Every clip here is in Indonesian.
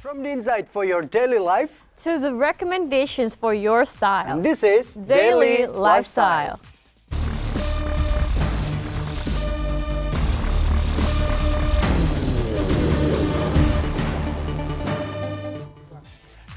From the insight for your daily life to the recommendations for your style. and this is Daily Lifestyle.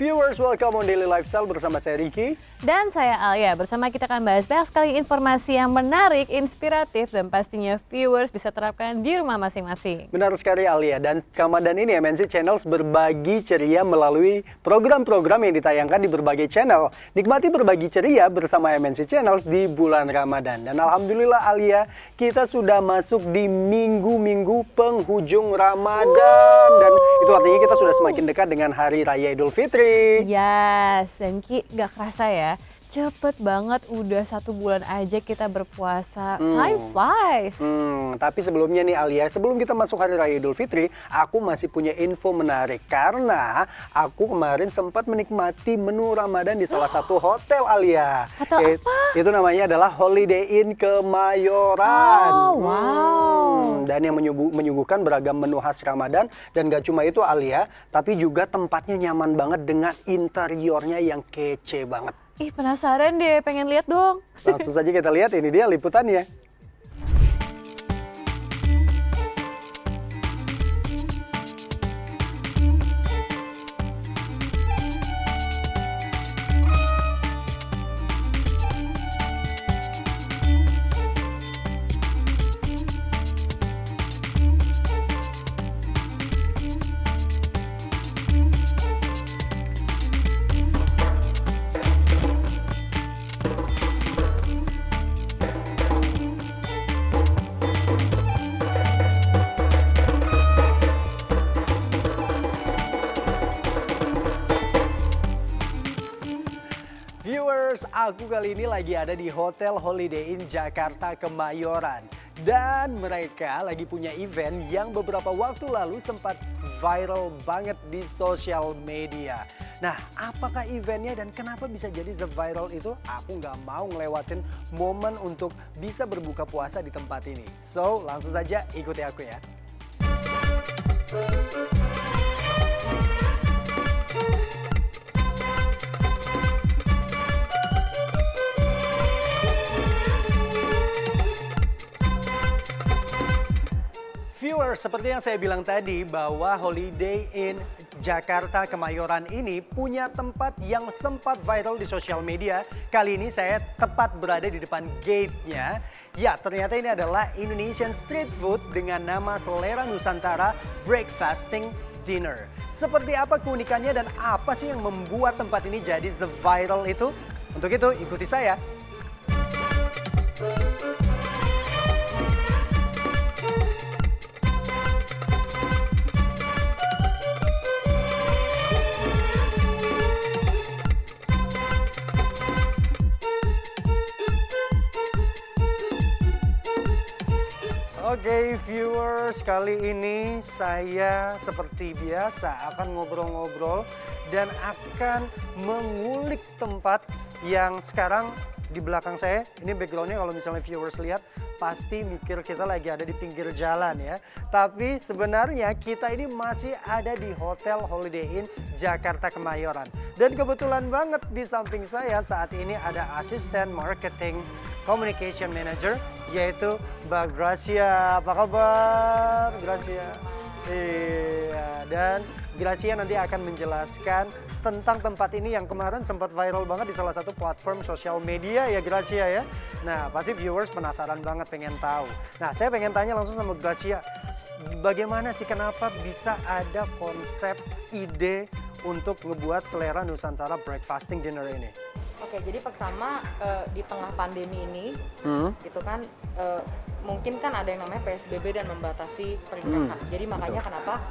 Viewers, welcome on Daily Lifestyle bersama saya Ricky. Dan saya Alia. Bersama kita akan bahas banyak sekali informasi yang menarik, inspiratif, dan pastinya viewers bisa terapkan di rumah masing-masing. Benar sekali Alia, dan Ramadan ini MNC Channels berbagi ceria melalui program-program yang ditayangkan di berbagai channel. Nikmati berbagi ceria bersama MNC Channels di bulan Ramadan. Dan Alhamdulillah Alia, kita sudah masuk di minggu-minggu penghujung Ramadan. Dan itu artinya kita sudah semakin dekat dengan Hari Raya Idul Fitri. Yes, dan Ki, gak kerasa ya, cepet banget udah 1 bulan aja kita berpuasa. Time flies. Tapi sebelumnya nih Alia, sebelum kita masuk Hari Raya Idul Fitri, aku masih punya info menarik. Karena aku kemarin sempat menikmati menu Ramadan di salah satu hotel Alia. Hotel apa? Itu namanya adalah Holiday Inn Kemayoran. Oh, wow. Dan yang menyuguhkan beragam menu khas Ramadan. Dan gak cuma itu Alia, tapi juga tempatnya nyaman banget dengan interiornya yang kece banget. Ih, penasaran deh, pengen lihat dong. Langsung saja kita lihat, ini dia liputannya. Viewers, aku kali ini lagi ada di Hotel Holiday Inn Jakarta Kemayoran. Dan mereka lagi punya event yang beberapa waktu lalu sempat viral banget di sosial media. Nah, apakah eventnya dan kenapa bisa jadi se-viral itu? Aku nggak mau ngelewatin momen untuk bisa berbuka puasa di tempat ini. So, langsung saja ikuti aku ya. Viewers, seperti yang saya bilang tadi bahwa Holiday Inn Jakarta Kemayoran ini punya tempat yang sempat viral di sosial media. Kali ini saya tepat berada di depan gate-nya. Ya, ternyata ini adalah Indonesian street food dengan nama Selera Nusantara Breakfasting Dinner. Seperti apa keunikannya dan apa sih yang membuat tempat ini jadi se-viral itu? Untuk itu, ikuti saya. Oke, viewers, kali ini saya seperti biasa akan ngobrol-ngobrol dan akan mengulik tempat yang sekarang di belakang saya. Ini backgroundnya kalau misalnya viewers lihat pasti mikir kita lagi ada di pinggir jalan ya. Tapi sebenarnya kita ini masih ada di Hotel Holiday Inn Jakarta Kemayoran. Dan kebetulan banget di samping saya saat ini ada asisten marketing communication manager yaitu Mbak Gracia. Apa kabar Gracia? Iya, dan Gracia nanti akan menjelaskan tentang tempat ini yang kemarin sempat viral banget di salah satu platform sosial media ya Gracia ya. Nah, pasti viewers penasaran banget pengen tahu. Nah, saya pengen tanya langsung sama Gracia, bagaimana sih kenapa bisa ada konsep ide untuk ngebuat Selera Nusantara Breakfasting Dinner ini? Oke, jadi pertama di tengah pandemi ini, gitu kan, mungkin kan ada yang namanya PSBB dan membatasi pergerakan. Jadi makanya kenapa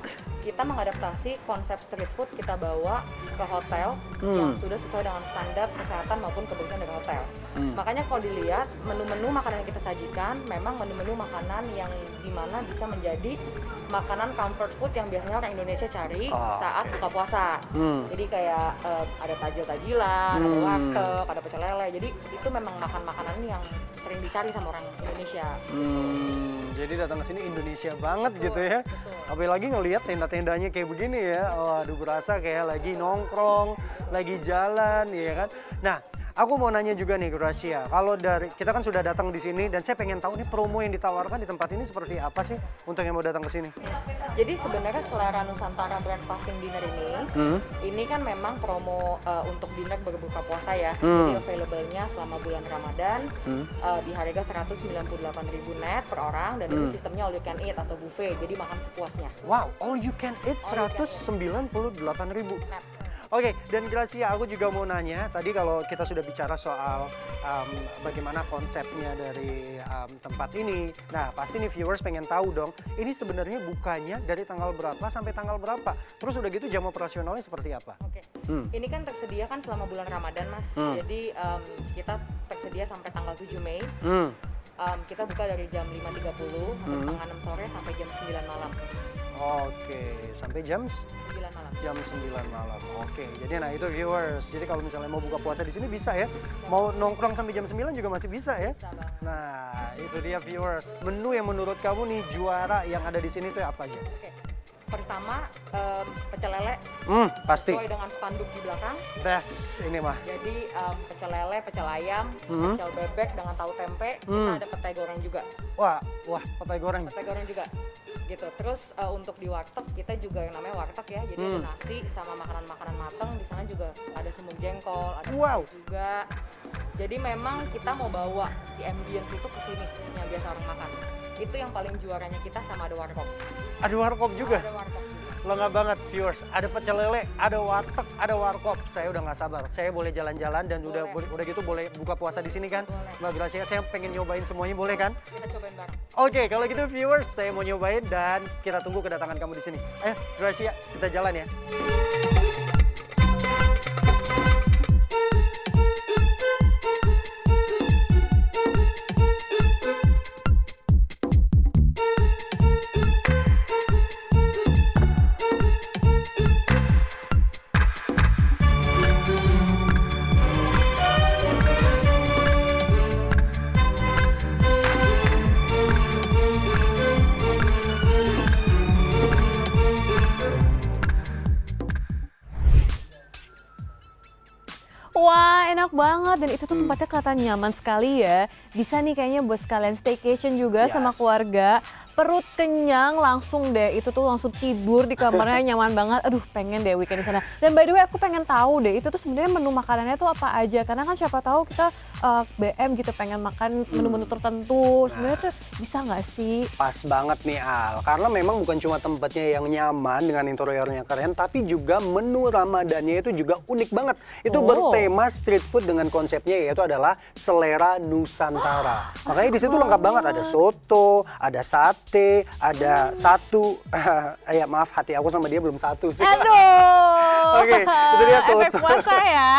kita mengadaptasi konsep street food kita bawa ke hotel yang sudah sesuai dengan standar kesehatan maupun kebersihan dari hotel. Makanya kalau dilihat menu-menu makanan yang kita sajikan memang menu-menu makanan yang dimana bisa menjadi makanan comfort food yang biasanya orang Indonesia cari saat buka puasa. Jadi kayak ada tajil-tajilan, ada warteg, ada pecel lele. Jadi itu memang makan-makanan yang sering dicari sama orang Indonesia. Jadi datang ke sini Indonesia banget Betul, gitu ya. betul. Apalagi ngelihat tenda-tendanya kayak begini ya. Waduh, berasa kayak lagi nongkrong, lagi jalan ya kan. Nah, aku mau nanya juga nih Gracia. Kalau dari kita kan sudah datang di sini dan saya pengen tahu nih promo yang ditawarkan di tempat ini seperti apa sih untuk yang mau datang ke sini? Jadi sebenarnya Selera Nusantara Breakfasting Dinner ini kan memang promo untuk dinner berbuka puasa ya. Jadi available-nya selama bulan Ramadan di harga 198.000 net per orang dan ini sistemnya all you can eat atau buffet. Jadi makan sepuasnya. Wow, all you can eat All you can eat. 198.000. Net. Oke, dan Gracia, aku juga mau nanya, tadi kalau kita sudah bicara soal bagaimana konsepnya dari tempat ini, nah pasti nih viewers pengen tahu dong, ini sebenarnya bukanya dari tanggal berapa sampai tanggal berapa? Terus udah gitu jam operasionalnya seperti apa? Oke. Ini kan tersedia kan selama bulan Ramadan, Mas. Jadi kita tersedia sampai tanggal 7 Mei. Kita buka dari jam 5.30 atau setengah 6 sore sampai jam 9 malam. Oke, sampai jam 9 malam. jam 9 malam. Oke, jadi nah itu viewers. Jadi kalau misalnya mau buka puasa di sini bisa ya. Mau nongkrong sampai jam 9 juga masih bisa ya. Bisa banget. Nah, itu dia viewers. Menu yang menurut kamu nih juara yang ada di sini tuh apa aja? Oke. Pertama, pecel lele Pasti. sesuai dengan spanduk di belakang. Best ini mah. Jadi pecel lele, pecel ayam, pecel bebek dengan tahu tempe. Kita ada petai goreng juga. Wah, petai goreng. Petai goreng juga. Gitu. Terus untuk di warteg kita juga yang namanya warteg ya. Jadi ada nasi sama makanan-makanan mateng. Di sana juga ada semur jengkol, ada Wow. tahu juga. Jadi memang kita mau bawa si ambience itu ke sini yang biasa orang makan. Itu yang paling juaranya kita sama ada warkop. Ada warkop juga. Ada warkop juga. Lengkap banget viewers. Ada pecel lele, ada warteg, ada warkop. Saya udah nggak sabar. Saya boleh jalan-jalan dan udah gitu boleh buka puasa di sini kan? Boleh. Mbak Gracia, saya pengen nyobain semuanya, boleh kan? Kita cobain bareng. Oke, kalau gitu viewers, saya mau nyobain dan kita tunggu kedatangan kamu di sini. Ayo, Gracia, kita jalan ya. Wah, enak banget dan itu tuh tempatnya kelihatan nyaman sekali ya. Bisa nih kayaknya buat sekalian staycation juga sama keluarga. Perut kenyang langsung deh, itu tuh langsung tidur di kamarnya nyaman banget. Aduh, pengen deh weekend di sana. Dan by the way, aku pengen tahu deh, itu tuh sebenarnya menu makanannya tuh apa aja? Karena kan siapa tahu kita BM gitu pengen makan menu-menu tertentu. Sebenarnya tuh bisa nggak sih? Pas banget nih Al, karena memang bukan cuma tempatnya yang nyaman dengan interiornya keren, tapi juga menu Ramadannya itu juga unik banget. Itu bertema street food dengan konsepnya yaitu adalah selera Nusantara. Makanya di situ lengkap banget, ada soto, ada sate, ada satu. Ya maaf, hati aku sama dia belum satu sih. Aduh. Oke, itu dia soto. Efek puasa ya.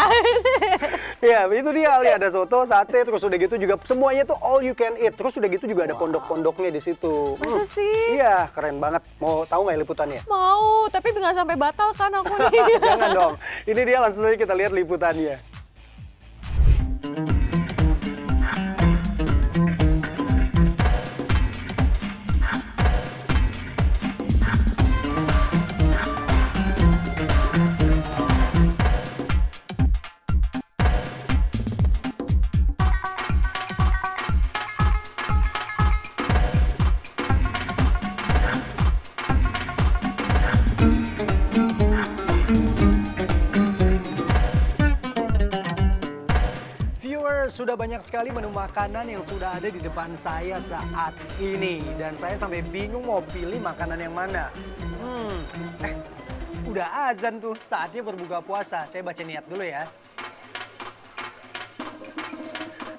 Ya, itu dia Ali, ada soto, sate, terus udah gitu juga semuanya tuh all you can eat. Terus udah gitu juga ada pondok-pondoknya di situ. Masa sih? Iya, keren banget. Mau tahu nggak liputannya? Mau, tapi nggak sampai batal kan aku nih. Jangan dong. Ini dia, langsung aja kita lihat liputannya. Sudah banyak sekali menu makanan yang sudah ada di depan saya saat ini. Dan saya sampai bingung mau pilih makanan yang mana. Udah azan tuh, saatnya berbuka puasa. Saya baca niat dulu ya.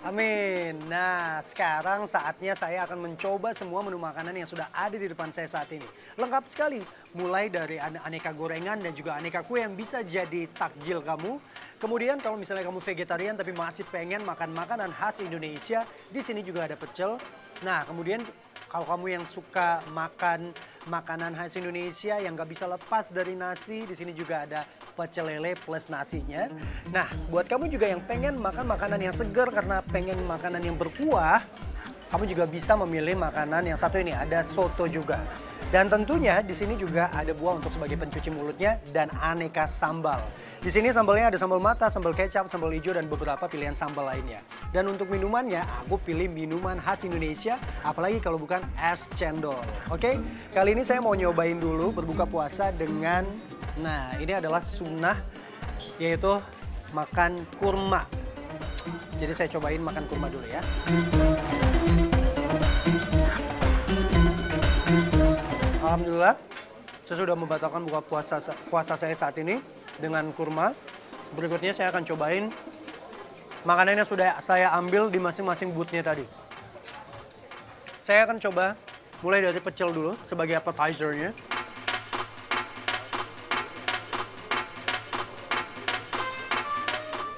Amin. Nah, sekarang saatnya saya akan mencoba semua menu makanan yang sudah ada di depan saya saat ini. Lengkap sekali, mulai dari aneka gorengan dan juga aneka kue yang bisa jadi takjil kamu. Kemudian kalau misalnya kamu vegetarian tapi masih pengen makan makanan khas Indonesia, di sini juga ada pecel. Nah, kemudian kalau kamu yang suka makan makanan khas Indonesia yang gak bisa lepas dari nasi, di sini juga ada pecel lele plus nasinya. Nah, buat kamu juga yang pengen makan makanan yang segar karena pengen makanan yang berkuah, kamu juga bisa memilih makanan yang satu ini, ada soto juga. Dan tentunya di sini juga ada buah untuk sebagai pencuci mulutnya dan aneka sambal. Di sini sambalnya ada sambal mata, sambal kecap, sambal hijau dan beberapa pilihan sambal lainnya. Dan untuk minumannya, aku pilih minuman khas Indonesia, apalagi kalau bukan es cendol. Oke, kali ini saya mau nyobain dulu berbuka puasa dengan, nah ini adalah sunnah, yaitu makan kurma. Jadi saya cobain makan kurma dulu ya. Alhamdulillah, saya sudah membatalkan buka puasa saya saat ini dengan kurma. Berikutnya saya akan cobain makanan yang sudah saya ambil di masing-masing boothnya tadi. Saya akan coba mulai dari pecel dulu sebagai appetizer-nya.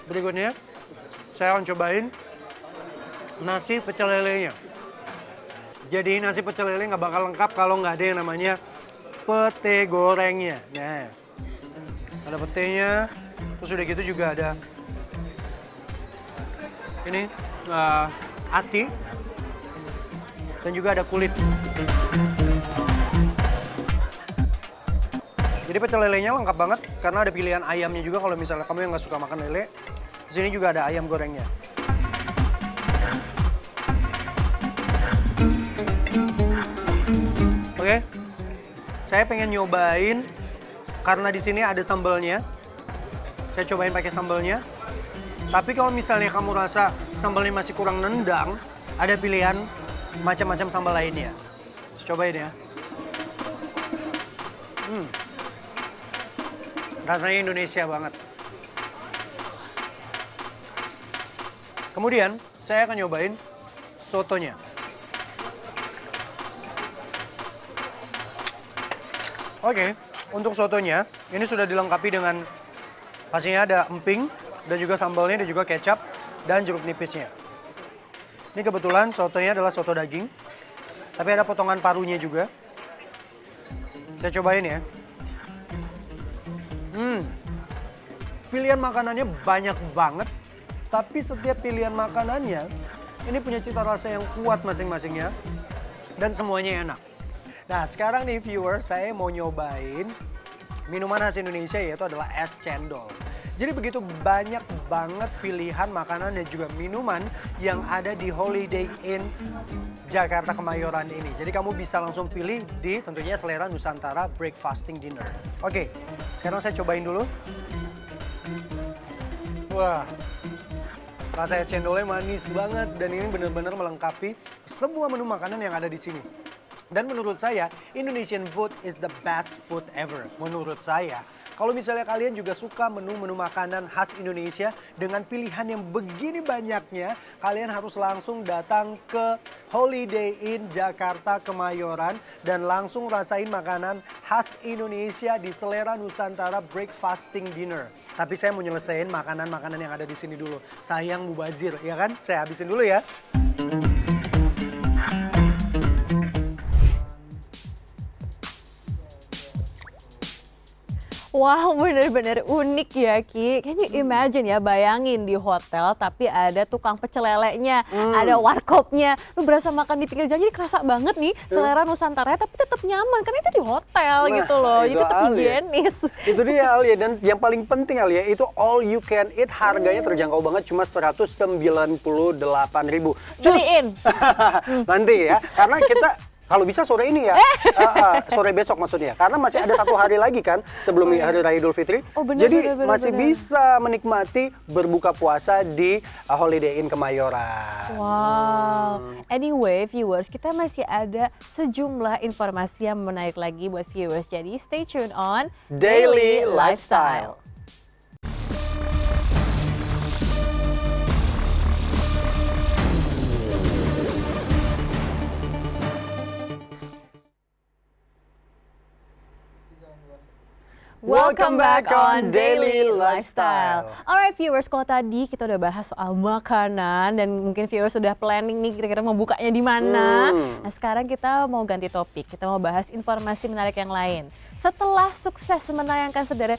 Berikutnya, saya akan cobain nasi pecel lelenya. Jadi nasi pecel lele nggak bakal lengkap kalau nggak ada yang namanya pete gorengnya. Nah, ada petenya, terus udah gitu juga ada ini ati, dan juga ada kulit. Jadi pecel lelenya lengkap banget karena ada pilihan ayamnya juga kalau misalnya kamu yang nggak suka makan lele. Di sini juga ada ayam gorengnya. Oke, saya pengen nyobain karena di sini ada sambalnya. Saya cobain pakai sambalnya. Tapi kalau misalnya kamu rasa sambalnya masih kurang nendang, ada pilihan macam-macam sambal lainnya. Cobain ya. Rasanya Indonesia banget. Kemudian saya akan nyobain sotonya. Oke, untuk sotonya ini sudah dilengkapi dengan pastinya ada emping dan juga sambalnya dan juga kecap dan jeruk nipisnya. Ini kebetulan sotonya adalah soto daging, tapi ada potongan parunya juga. Saya cobain ya. Pilihan makanannya banyak banget, tapi setiap pilihan makanannya ini punya cita rasa yang kuat masing-masingnya dan semuanya enak. Nah sekarang nih viewer, saya mau nyobain minuman khas Indonesia yaitu adalah es cendol. Jadi begitu banyak banget pilihan makanan dan juga minuman yang ada di Holiday Inn Jakarta Kemayoran ini. Jadi kamu bisa langsung pilih di tentunya Selera Nusantara Breakfasting Dinner. Oke, sekarang saya cobain dulu. Wah, rasa es cendolnya manis banget dan ini benar-benar melengkapi semua menu makanan yang ada di sini. Dan menurut saya, Indonesian food is the best food ever. Menurut saya, kalau misalnya kalian juga suka menu-menu makanan khas Indonesia dengan pilihan yang begini banyaknya, kalian harus langsung datang ke Holiday Inn Jakarta Kemayoran dan langsung rasain makanan khas Indonesia di Selera Nusantara Breakfasting Dinner. Tapi saya mau nyelesain makanan-makanan yang ada di sini dulu. Sayang mubazir, ya kan? Saya habisin dulu ya. Wow, bener-bener unik ya Ki. Can you imagine ya, bayangin di hotel tapi ada tukang pecel lelenya, ada warkopnya. Lu berasa makan di pinggir jalan, jadi kerasa banget nih selera Nusantara tapi tetap nyaman karena itu di hotel gitu loh. Jadi tetap higienis. Itu dia Alia, dan yang paling penting Alia itu all you can eat, harganya terjangkau banget cuma 198.000. Beliin. Nanti ya, karena kita kalau bisa sore ini ya, sore besok maksudnya. Karena masih ada 1 hari lagi kan sebelum Hari Raya Idul Fitri. Jadi masih bisa menikmati berbuka puasa di Holiday Inn Kemayoran. Wow. Anyway viewers, kita masih ada sejumlah informasi yang menarik lagi buat viewers. Jadi stay tune on Daily Lifestyle. Welcome back on Daily Lifestyle. Alright viewers, kalau tadi kita udah bahas soal makanan dan mungkin viewers sudah planning nih kira-kira mau bukanya di mana. Nah sekarang kita mau ganti topik, kita mau bahas informasi menarik yang lain. Setelah sukses menayangkan sederet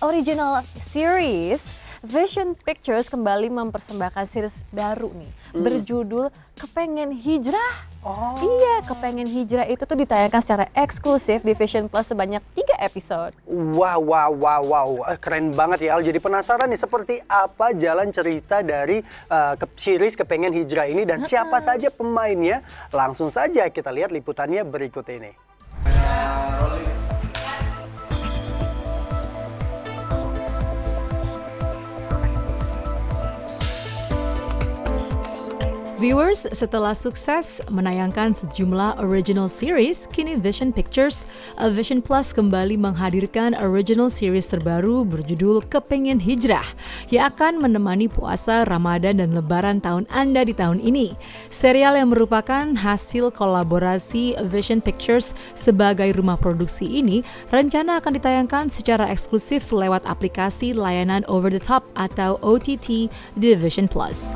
original series, Vision Pictures kembali mempersembahkan series baru nih, berjudul Kepengen Hijrah. Oh. Iya, Kepengen Hijrah itu tuh ditayangkan secara eksklusif di Vision Plus sebanyak 3 episode. Wow. Keren banget ya Al. Jadi penasaran nih seperti apa jalan cerita dari series Kepengen Hijrah ini dan siapa saja pemainnya. Langsung saja kita lihat liputannya berikut ini. Viewers, setelah sukses menayangkan sejumlah original series, kini Vision Pictures, Vision Plus kembali menghadirkan original series terbaru berjudul Kepengen Hijrah yang akan menemani puasa Ramadan dan Lebaran tahun Anda di tahun ini. Serial yang merupakan hasil kolaborasi Vision Pictures sebagai rumah produksi ini rencana akan ditayangkan secara eksklusif lewat aplikasi layanan over the top atau OTT di Vision Plus.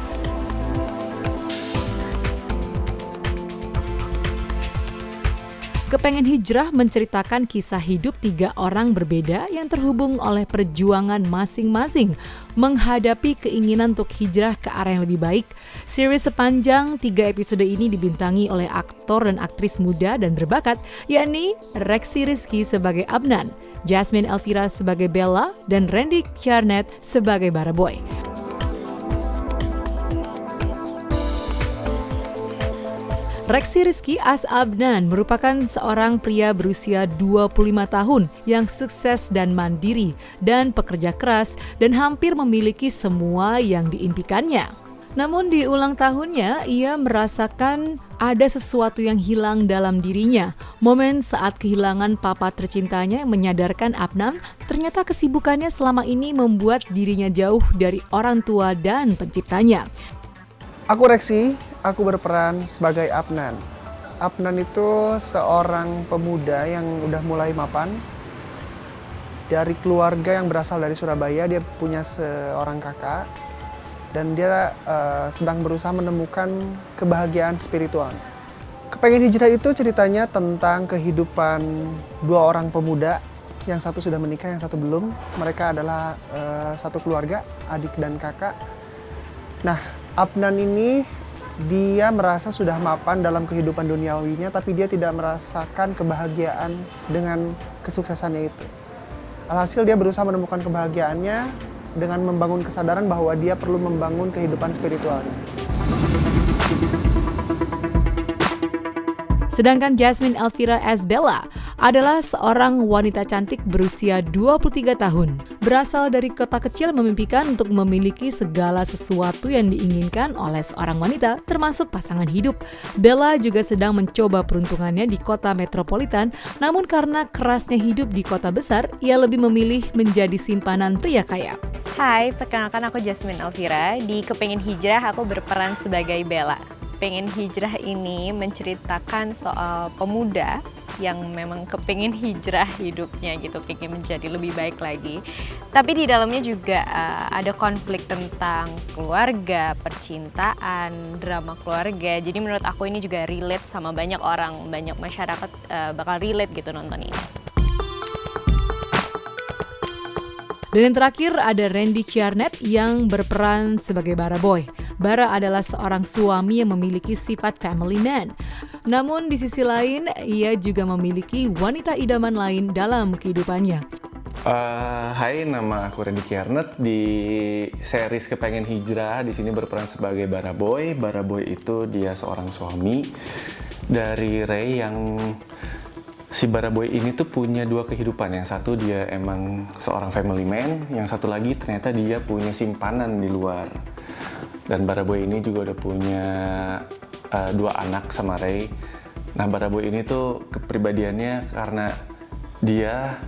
Kepengen Hijrah menceritakan kisah hidup 3 orang berbeda yang terhubung oleh perjuangan masing-masing menghadapi keinginan untuk hijrah ke arah yang lebih baik. Series sepanjang 3 episode ini dibintangi oleh aktor dan aktris muda dan berbakat, yakni Rexy Rizky sebagai Abnan, Jasmine Elvira sebagai Bella, dan Randy Charnet sebagai Baraboy. Rexy Rizky as Abnan merupakan seorang pria berusia 25 tahun yang sukses dan mandiri dan pekerja keras dan hampir memiliki semua yang diimpikannya. Namun di ulang tahunnya, ia merasakan ada sesuatu yang hilang dalam dirinya. Momen saat kehilangan papa tercintanya yang menyadarkan Abnan ternyata kesibukannya selama ini membuat dirinya jauh dari orang tua dan penciptanya. Aku Rexy, aku berperan sebagai Abnan. Abnan itu seorang pemuda yang udah mulai mapan. Dari keluarga yang berasal dari Surabaya, dia punya seorang kakak. Dan dia sedang berusaha menemukan kebahagiaan spiritual. Kepengen Hijrah itu ceritanya tentang kehidupan 2 orang pemuda. Yang satu sudah menikah, yang satu belum. Mereka adalah satu keluarga, adik dan kakak. Nah, Abnan ini dia merasa sudah mapan dalam kehidupan duniawinya, tapi dia tidak merasakan kebahagiaan dengan kesuksesannya itu. Alhasil dia berusaha menemukan kebahagiaannya dengan membangun kesadaran bahwa dia perlu membangun kehidupan spiritualnya. Sedangkan Jasmine Elvira as Bella adalah seorang wanita cantik berusia 23 tahun. Berasal dari kota kecil memimpikan untuk memiliki segala sesuatu yang diinginkan oleh seorang wanita, termasuk pasangan hidup. Bella juga sedang mencoba peruntungannya di kota metropolitan, namun karena kerasnya hidup di kota besar, ia lebih memilih menjadi simpanan pria kaya. Hai, perkenalkan aku Jasmine Elvira. Di Kepengen Hijrah aku berperan sebagai Bella. Kepengen Hijrah ini menceritakan soal pemuda yang memang kepengen hijrah hidupnya gitu, pengen menjadi lebih baik lagi. Tapi di dalamnya juga ada konflik tentang keluarga, percintaan, drama keluarga. Jadi menurut aku ini juga relate sama banyak orang, banyak masyarakat bakal relate gitu nonton ini. Dan yang terakhir ada Randy Charnet yang berperan sebagai Baraboy. Bara adalah seorang suami yang memiliki sifat family man. Namun di sisi lain, ia juga memiliki wanita idaman lain dalam kehidupannya. Hai, nama aku Randy Charnet. Di series Kepengen Hijrah, di sini berperan sebagai Baraboy. Baraboy itu dia seorang suami dari Ray yang si Baraboy ini tuh punya 2 kehidupan. Yang satu dia emang seorang family man, yang satu lagi ternyata dia punya simpanan di luar. Dan Baraboy ini juga udah punya 2 anak sama Ray. Nah, Baraboy ini tuh kepribadiannya karena dia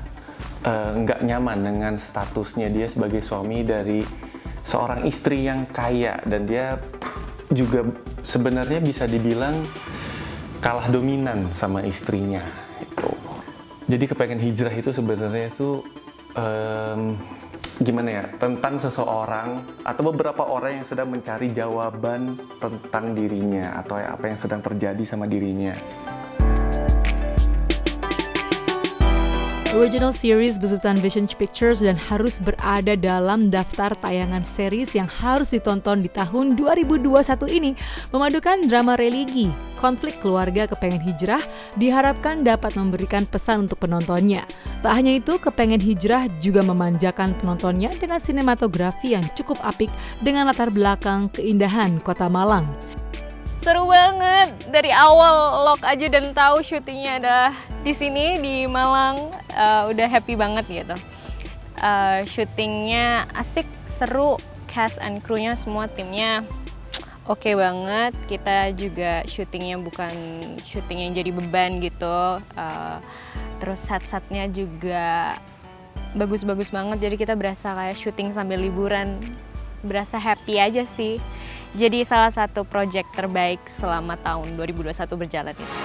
nggak nyaman dengan statusnya dia sebagai suami dari seorang istri yang kaya. Dan dia juga sebenarnya bisa dibilang kalah dominan sama istrinya. Jadi Kepengen Hijrah itu sebenarnya itu gimana ya, tentang seseorang atau beberapa orang yang sedang mencari jawaban tentang dirinya atau apa yang sedang terjadi sama dirinya. original series besutan Vision Pictures dan harus berada dalam daftar tayangan series yang harus ditonton di tahun 2021 ini memadukan drama religi, konflik keluarga kepengen hijrah diharapkan dapat memberikan pesan untuk penontonnya. Tak hanya itu, Kepengen Hijrah juga memanjakan penontonnya dengan sinematografi yang cukup apik dengan latar belakang keindahan Kota Malang. Seru banget, dari awal lock aja dan tahu syutingnya ada di sini di Malang, udah happy banget gitu. Syutingnya asik, seru, cast and crew-nya semua timnya oke banget. Kita juga syutingnya bukan syuting yang jadi beban gitu. Terus set-setnya juga bagus-bagus banget, jadi kita berasa kayak syuting sambil liburan, berasa happy aja sih. Jadi salah satu project terbaik selama tahun 2021 berjalan ini.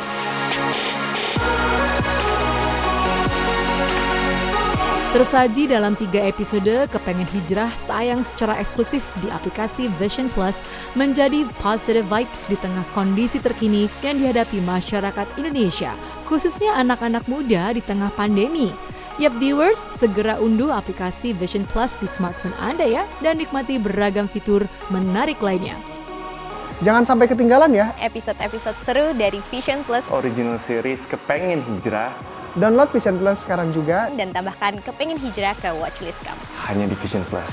Tersaji dalam 3 episode, Kepengen Hijrah tayang secara eksklusif di aplikasi Vision Plus menjadi positive vibes di tengah kondisi terkini yang dihadapi masyarakat Indonesia, khususnya anak-anak muda di tengah pandemi. Yap viewers, segera unduh aplikasi Vision Plus di smartphone Anda ya, dan nikmati beragam fitur menarik lainnya. Jangan sampai ketinggalan ya. Episode-episode seru dari Vision Plus Original series Kepengen Hijrah Download Vision Plus sekarang juga. dan tambahkan Kepengen Hijrah ke watchlist kamu. hanya di Vision Plus.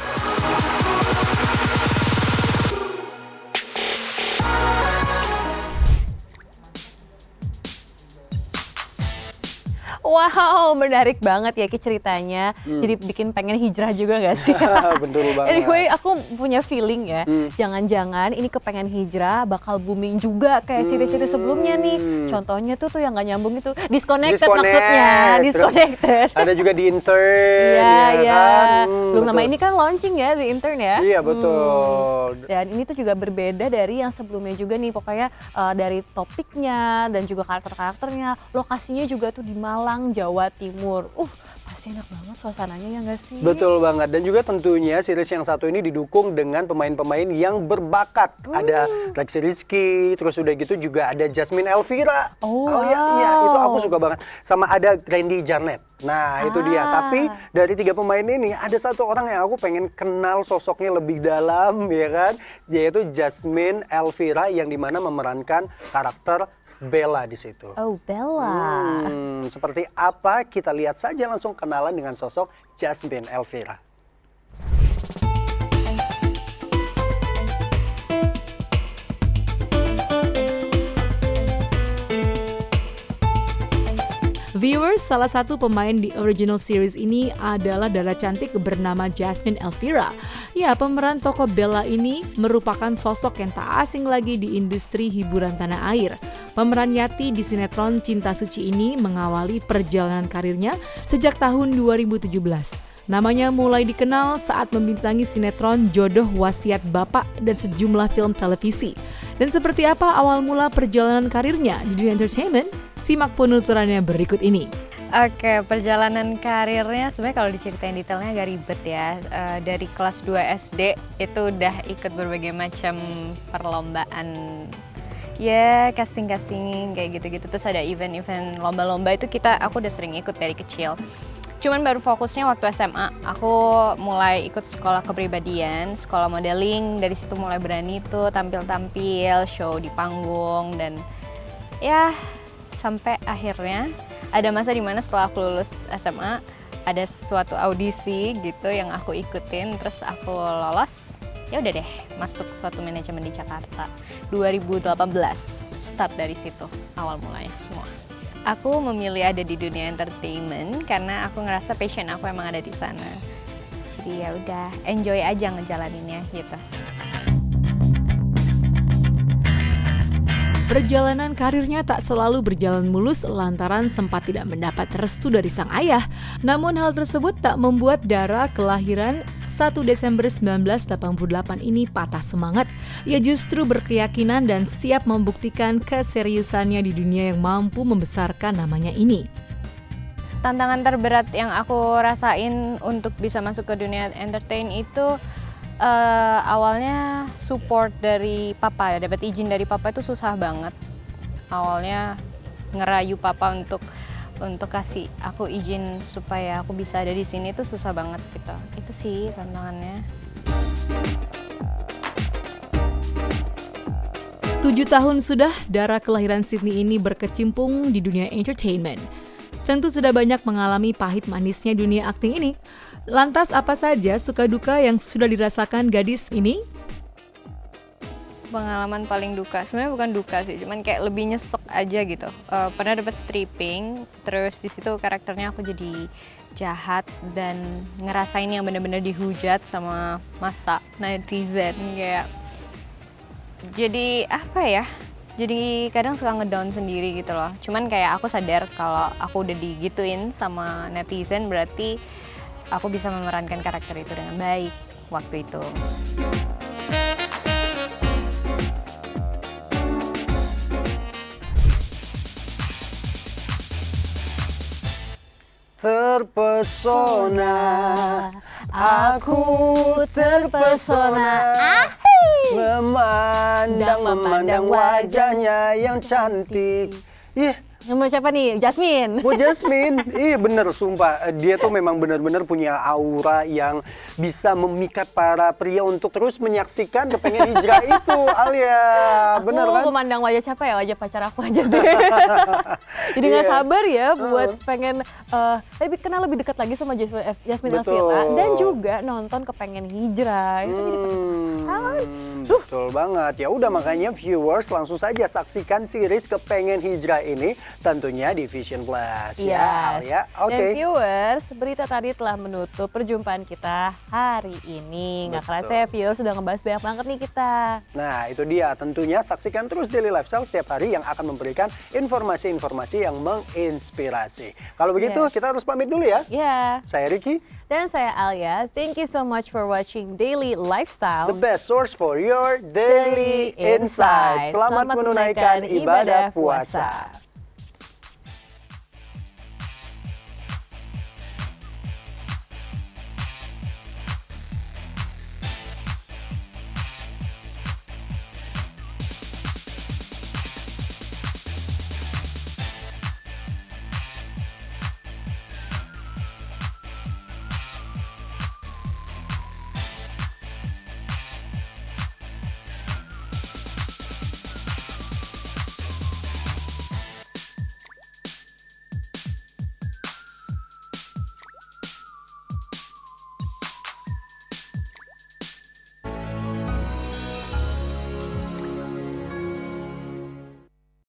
Wow, menarik banget ya Ki ceritanya. Jadi bikin pengen hijrah juga gak sih? Betul banget. Anyway, aku punya feeling ya, jangan-jangan ini Kepengen Hijrah bakal booming juga kayak series-series sebelumnya nih. Contohnya tuh yang gak nyambung itu, Disconnected maksudnya, Disconnected. Ada juga di intern. Iya, iya. Kan? Belum lama Betul. ini kan launching ya di intern ya. Iya, betul. Dan ini tuh juga berbeda dari yang sebelumnya juga nih, pokoknya dari topiknya dan juga karakter-karakternya, lokasinya juga tuh di Malang, Jawa Timur. Pasti enak banget suasananya ya nggak sih? Betul banget, dan juga tentunya series yang satu ini didukung dengan pemain-pemain yang berbakat. Ada Lexi Rizky, terus udah gitu juga ada Jasmine Elvira. Iya, itu aku suka banget. Sama ada Randy Jarnet. Nah, itu dia. Tapi dari 3 pemain ini ada satu orang yang aku pengen kenal sosoknya lebih dalam, ya kan? Yaitu Jasmine Elvira yang dimana memerankan karakter Bella di situ. Oh, Bella. Seperti apa? Kita lihat saja, langsung kenalan dengan sosok Jasmine Elvira. Viewers, salah satu pemain di original series ini adalah dara cantik bernama Jasmine Elvira. Ya, pemeran tokoh Bella ini merupakan sosok yang tak asing lagi di industri hiburan tanah air. Pemeran Yati di sinetron Cinta Suci ini mengawali perjalanan karirnya sejak tahun 2017. Namanya mulai dikenal saat membintangi sinetron Jodoh Wasiat Bapak dan sejumlah film televisi. Dan seperti apa awal mula perjalanan karirnya di dunia entertainment? Simak penuturannya berikut ini. Oke, perjalanan karirnya sebenarnya kalau diceritain detailnya agak ribet ya. Dari kelas 2 SD itu udah ikut berbagai macam perlombaan. Ya, casting-casting kayak gitu-gitu. Terus ada event-event lomba-lomba itu aku udah sering ikut dari kecil. Cuman baru fokusnya waktu SMA, aku mulai ikut sekolah kepribadian, sekolah modeling. Dari situ mulai berani tuh tampil-tampil, show di panggung, dan ya sampai akhirnya ada masa dimana setelah aku lulus SMA, ada suatu audisi gitu yang aku ikutin, terus aku lolos. Ya udah deh, masuk suatu manajemen di Jakarta. 2018, start dari situ awal mulanya semua. Aku memilih ada di dunia entertainment karena aku ngerasa passion aku emang ada di sana. Jadi ya udah, enjoy aja ngejalaninnya gitu. Perjalanan karirnya tak selalu berjalan mulus lantaran sempat tidak mendapat restu dari sang ayah. Namun hal tersebut tak membuat Dara kelahiran 1 Desember 1988 ini patah semangat. Ia justru berkeyakinan dan siap membuktikan keseriusannya di dunia yang mampu membesarkan namanya ini. Tantangan terberat yang aku rasain untuk bisa masuk ke dunia entertain itu awalnya support dari papa, dapat izin dari papa itu susah banget. Awalnya ngerayu papa untuk untuk kasih aku izin supaya aku bisa ada di sini itu susah banget gitu. Itu sih tantangannya. 7 tahun sudah Dara kelahiran Sydney ini berkecimpung di dunia entertainment. Tentu sudah banyak mengalami pahit manisnya dunia akting ini. Lantas apa saja suka duka yang sudah dirasakan gadis ini? Pengalaman paling duka, sebenarnya bukan duka sih, cuman kayak lebih nyesek aja gitu. Pernah dapat stripping, terus di situ karakternya aku jadi jahat dan ngerasain yang bener-bener dihujat sama masa netizen kayak. Jadi apa ya? Jadi kadang suka ngedown sendiri gitu loh. Cuman kayak aku sadar kalau aku udah digituin sama netizen berarti aku bisa memerankan karakter itu dengan baik waktu itu. Terpesona, aku terpesona, memandang wajahnya yang cantik. Ih, Nama siapa nih? Jasmine. Bu Jasmine, iya bener sumpah, dia tuh memang benar-benar punya aura yang bisa memikat para pria untuk terus menyaksikan Kepengen Hijrah itu, Alia. Bener kan? Aku memandang wajah siapa ya? Wajah pacar aku aja deh. Jadi nggak Iya. sabar ya buat pengen lebih dekat lagi sama Jasmine Betul. Elvira dan juga nonton Kepengen Hijrah. Itu jadi penasaran. Betul banget. Ya udah makanya viewers langsung saja saksikan series Kepengen Hijrah ini tentunya di Vision Plus. Ya, Alia. Oke. Dan viewers, berita tadi telah menutup perjumpaan kita hari ini. Nggak Betul. kerasa ya viewers sudah ngebahas banyak banget nih kita. Nah, itu dia. Tentunya saksikan terus Daily Lifestyle setiap hari yang akan memberikan informasi-informasi yang menginspirasi. Kalau begitu, Yes. kita harus pamit dulu ya. Ya, Saya Ricky, dan saya Alia. Thank you so much for watching Daily Lifestyle. the best source for your daily insights. Selamat menunaikan ibadah puasa.